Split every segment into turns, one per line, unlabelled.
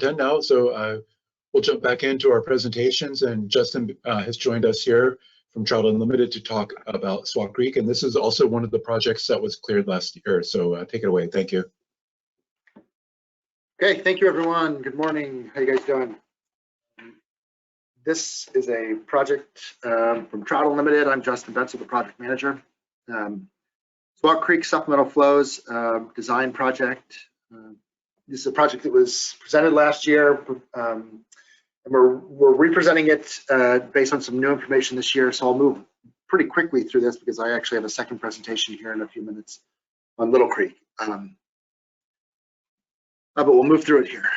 10 now, so we'll jump back into our presentations, and Justin has joined us here from Trout Unlimited to talk about Swauk Creek, and this is also one of the projects that was cleared last year, so take it away. Thank you.
Okay, thank you everyone. Good morning. How you guys doing? This is a project from Trout Unlimited. I'm Justin Bezold, the project manager. Swauk Creek Supplemental Flows design project. This is a project that was presented last year, and we're representing it based on some new information this year. So I'll move pretty quickly through this because I actually have a second presentation here in a few minutes on Little Creek. But we'll move through it here.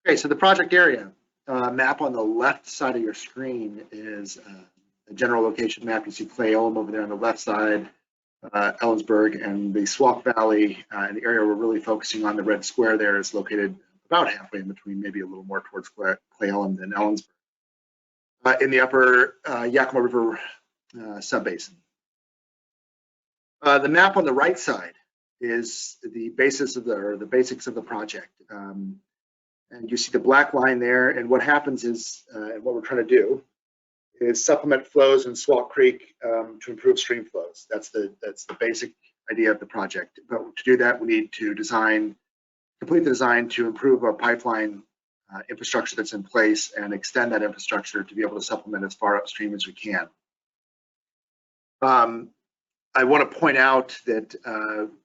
Okay, so the project area map on the left side of your screen is a general location map. You see Clay Elm over there on the left side, Ellensburg, and the Swauk Valley. And the area we're really focusing on, the red square there, is located about halfway in between, maybe a little more towards Clay Elm than Ellensburg, in the upper Yakima River subbasin. The map on the right side is the basis of the basics of the project. And you see the black line there, and what happens is, and what we're trying to do is supplement flows in Swauk Creek to improve stream flows. That's the basic idea of the project. But to do that, we need to complete the design to improve our pipeline infrastructure that's in place and extend that infrastructure to be able to supplement as far upstream as we can. I want to point out that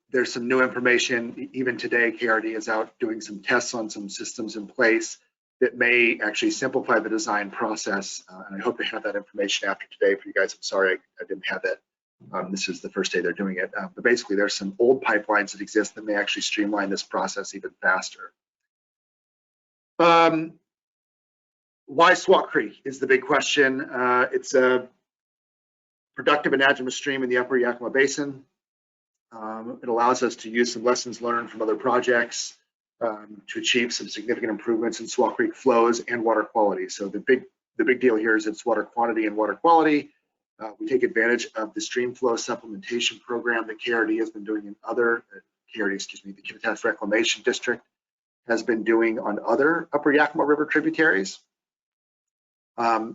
there's some new information. Even today, KRD is out doing some tests on some systems in place that may actually simplify the design process. And I hope to have that information after today for you guys. I'm sorry I didn't have that. This is the first day they're doing it. But basically, there's some old pipelines that exist that may actually streamline this process even faster. Why Swauk Creek is the big question. It's a productive anadromous stream in the upper Yakima Basin. It allows us to use some lessons learned from other projects to achieve some significant improvements in Swauk Creek flows and water quality. So the big deal here is it's water quantity and water quality. We take advantage of the stream flow supplementation program that KRD has been doing in other, the Kittitas Reclamation District has been doing on other upper Yakima River tributaries.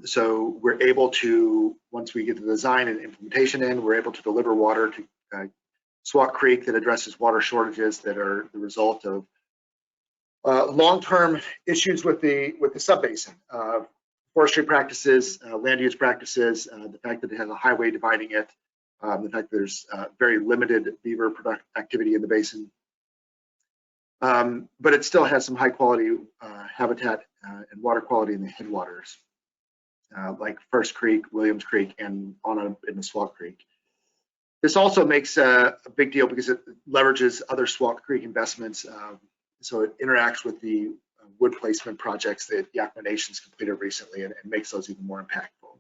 So we're able to, once we get the design and implementation in, we're able to deliver water to Swauk Creek that addresses water shortages that are the result of long-term issues with the subbasin, forestry practices, land use practices, the fact that it has a highway dividing it, the fact that there's very limited beaver activity in the basin, but it still has some high-quality habitat and water quality in the headwaters. Like First Creek, Williams Creek, and on in the Swauk Creek. This also makes a big deal because it leverages other Swauk Creek investments. So it interacts with the wood placement projects that Yakima Nation's completed recently and makes those even more impactful.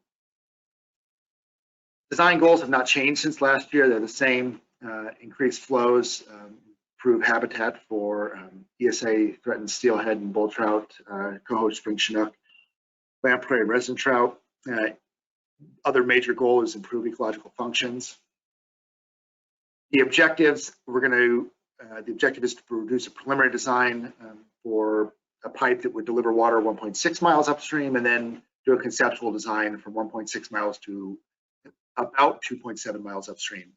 Design goals have not changed since last year. They're the same: increase flows, improve habitat for ESA threatened steelhead and bull trout, coho spring chinook, lamprey and resin trout. Other major goal is improve ecological functions. The objectives, the objective is to produce a preliminary design for a pipe that would deliver water 1.6 miles upstream, and then do a conceptual design from 1.6 miles to about 2.7 miles upstream.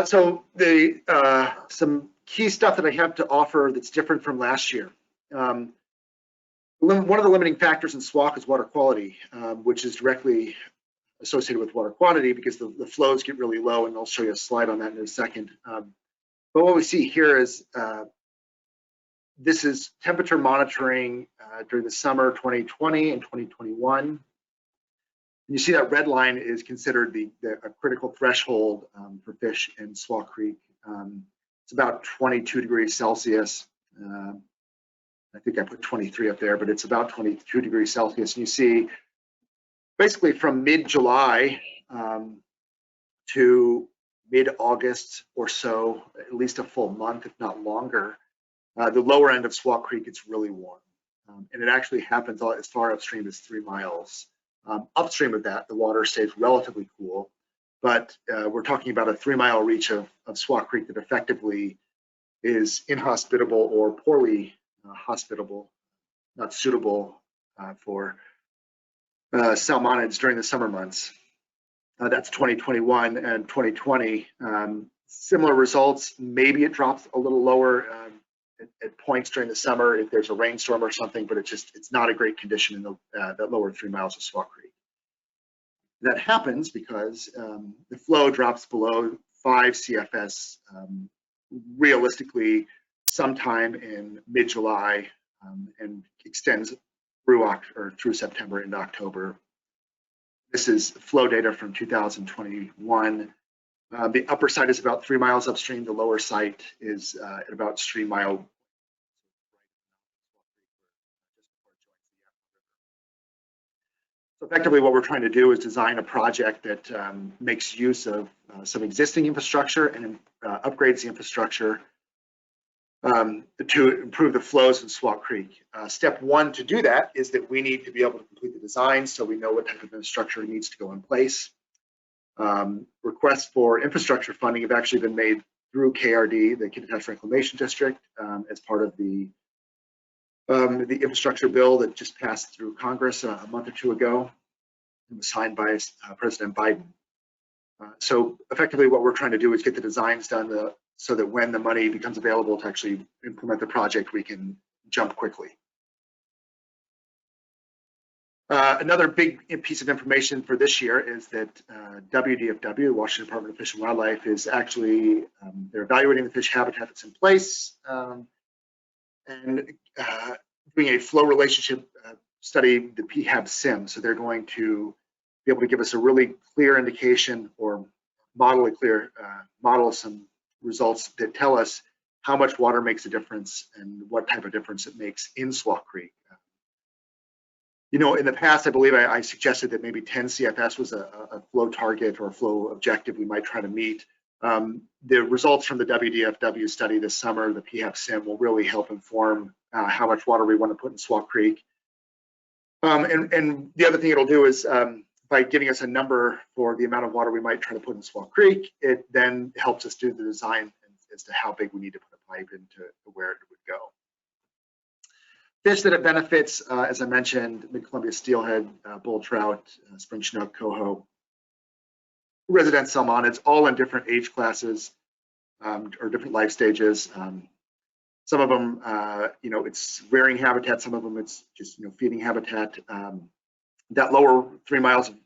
So some key stuff that I have to offer that's different from last year. One of the limiting factors in Swauk is water quality, which is directly associated with water quantity because the flows get really low, and I'll show you a slide on that in a second. But what we see here is this is temperature monitoring during the summer 2020 and 2021. You see that red line is considered a critical threshold for fish in Swauk Creek. It's about 22 degrees Celsius. I think I put 23 up there, but it's about 22 degrees Celsius. And you see basically from mid-July to mid-August or so, at least a full month, if not longer, the lower end of Swauk Creek gets really warm. And it actually happens as far upstream as 3 miles Upstream of that, the water stays relatively cool, but we're talking about a 3-mile reach of Swauk Creek that effectively is inhospitable or poorly hospitable, not suitable for salmonids during the summer months. That's 2021 and 2020. Similar results. Maybe it drops a little lower at points during the summer if there's a rainstorm or something, but it's not a great condition in that lower 3 miles of Swauk Creek. That happens because the flow drops below 5 CFS realistically sometime in mid-July and extends through September into October. This is flow data from 2021. The upper side is about 3 miles upstream. The lower site is at about stream mile. So effectively, what we're trying to do is design a project that makes use of some existing infrastructure and upgrades the infrastructure to improve the flows in Swauk Creek. Step one to do that is that we need to be able to complete the design so we know what type of infrastructure needs to go in place. Requests for infrastructure funding have actually been made through KRD, the Kidderminster Reclamation District, as part of the infrastructure bill that just passed through Congress a month or two ago and was signed by President Biden. So effectively what we're trying to do is get the designs done so that when the money becomes available to actually implement the project, we can jump quickly. Another big piece of information for this year is that WDFW, Washington Department of Fish and Wildlife, is actually, they're evaluating the fish habitat that's in place and doing a flow relationship study, the PHAB Sim. So they're going to be able to give us a really clear indication or model some results that tell us how much water makes a difference and what type of difference it makes in Swauk Creek. You know, in the past, I believe I suggested that maybe 10 CFS was a flow target or a flow objective we might try to meet. The results from the WDFW study this summer, the PHAB Sim, will really help inform how much water we want to put in Swauk Creek. And the other thing it'll do is by giving us a number for the amount of water we might try to put in Swauk Creek, it then helps us do the design as to how big we need to put a pipe into where it would go. Fish that it benefits, as I mentioned, mid-Columbia steelhead, bull trout, spring chinook, coho, resident salmonids, all in different age classes or different life stages. Some of them, you know, it's rearing habitat. Some of them, it's just, you know, feeding habitat. That lower 3 miles of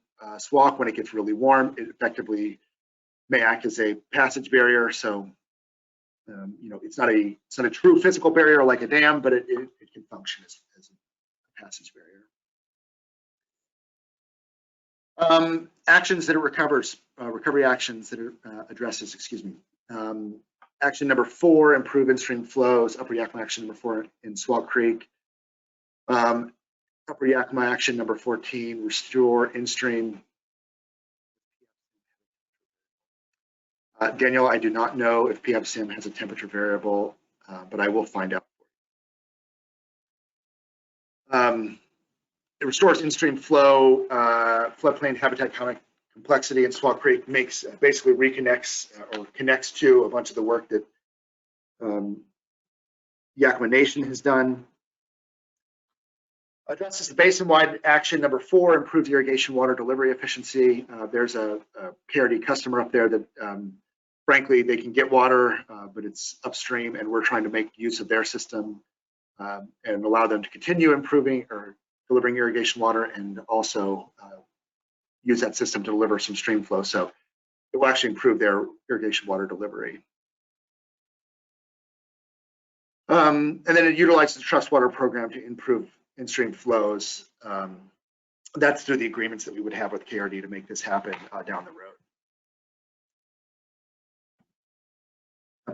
Swauk, when it gets really warm, it effectively may act as a passage barrier. So, you know, it's not a true physical barrier like a dam, but it can function as a passage barrier. Actions that it recovery actions that it addresses, excuse me. Action number 4, improve in-stream flows. Upper Yakima action number 4 in Swauk Creek. Upper Yakima action number 14, restore in-stream. Daniel, I do not know if PHAB Sim has a temperature variable, but I will find out. It restores in-stream flow, floodplain habitat complexity in Swauk Creek, basically reconnects or connects to a bunch of the work that Yakima Nation has done. Addresses the basin-wide action number 4, improves irrigation water delivery efficiency. There's a KRD customer up there that, frankly, they can get water, but it's upstream, and we're trying to make use of their system and allow them to continue improving or delivering irrigation water, and also use that system to deliver some stream flow. So it will actually improve their irrigation water delivery. And then it utilizes the Trust Water program to improve in-stream flows. That's through the agreements that we would have with KRD to make this happen down the road.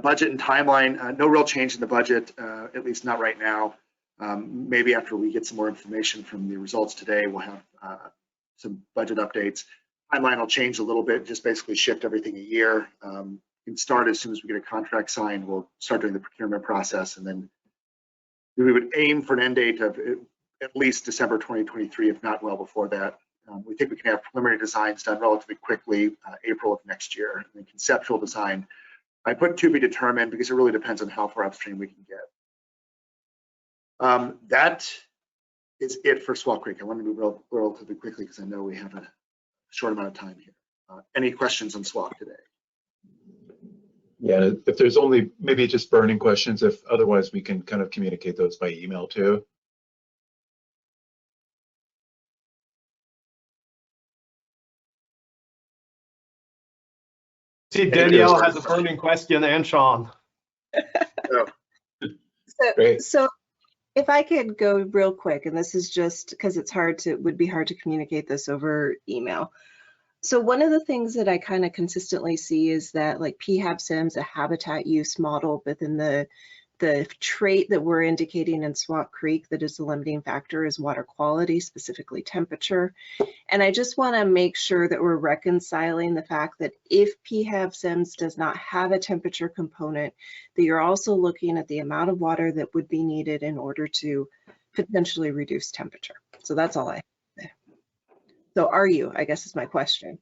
Budget and timeline, no real change in the budget, at least not right now. Maybe after we get some more information from the results today, we'll have some budget updates. Timeline will change a little bit, just basically shift everything a year. We can start as soon as we get a contract signed. We'll start doing the procurement process, and then we would aim for an end date of at least December 2023, if not well before that. We think we can have preliminary designs done relatively quickly, April of next year. And then conceptual design, I put to be determined because it really depends on how far upstream we can get. That is it for Swauk Creek. I want to move relatively quickly because I know we have a short amount of time here. Any questions on Swauk today?
Yeah, if there's only maybe just burning questions, if otherwise we can kind of communicate those by email too.
See, Danielle has a burning question, and Sean.
So if I could go real quick, and this is just because would be hard to communicate this over email. So one of the things that I kind of consistently see is that like PHAB Sim's a habitat use model, but then the trait that we're indicating in Swauk Creek that is the limiting factor is water quality, specifically temperature. And I just want to make sure that we're reconciling the fact that if PHAB Sims does not have a temperature component, that you're also looking at the amount of water that would be needed in order to potentially reduce temperature. So that's all I have to say. So are you, I guess is my question.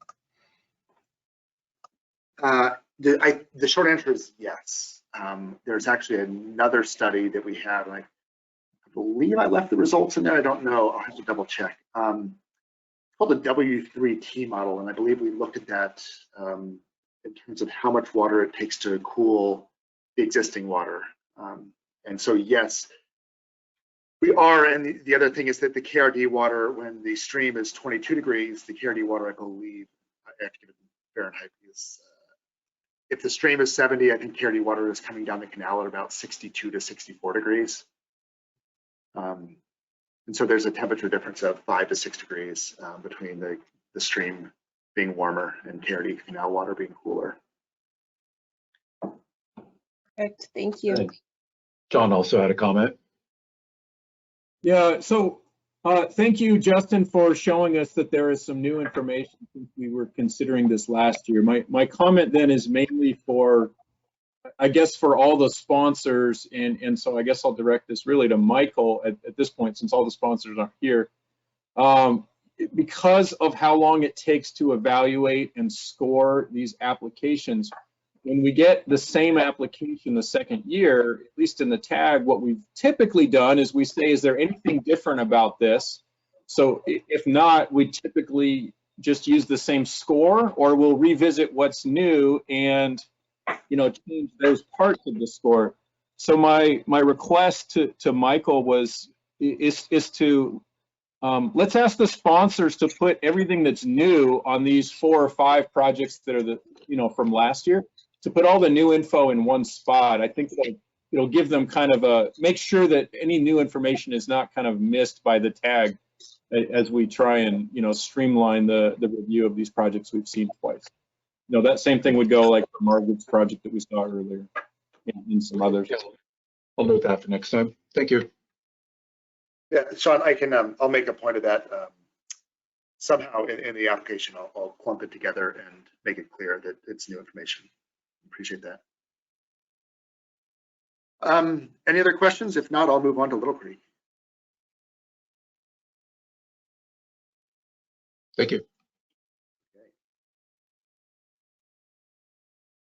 The short answer is yes. There's actually another study that we have, and I believe I left the results in there. I don't know. I'll have to double check. It's called the W3T model, and I believe we looked at that in terms of how much water it takes to cool the existing water. And so, yes, we are. And the other thing is that the KRD water, when the stream is 22 degrees, the KRD water, I believe, I have to give it Fahrenheit, is if the stream is 70, I think KRD water is coming down the canal at about 62 to 64 degrees. And so there's a temperature difference of 5 to 6 degrees between the stream being warmer and KRD canal water being cooler.
Perfect, thank you.
John also had a comment.
Yeah, so thank you, Justin, for showing us that there is some new information since we were considering this last year. My comment then is mainly for, I guess, for all the sponsors, and so I guess I'll direct this really to Michael at this point, since all the sponsors aren't here. Because of how long it takes to evaluate and score these applications, when we get the same application the second year, at least in the tag, what we've typically done is we say, is there anything different about this? So if not, we typically just use the same score, or we'll revisit what's new and change those parts of the score. So my request to Michael is to let's ask the sponsors to put everything that's new on these 4 or 5 projects that are from last year, to put all the new info in one spot. I think that it'll give them kind of make sure that any new information is not kind of missed by the tag as we try and streamline the review of these projects we've seen twice. That same thing would go like for Margaret's project that we saw earlier and some others.
Yeah, I'll note that for next time. Thank you.
Yeah, Sean, I can. I'll make a point of that. Somehow in the application, I'll clump it together and make it clear that it's new information. Appreciate that. Any other questions? If not, I'll move on to Little Creek.
Thank you.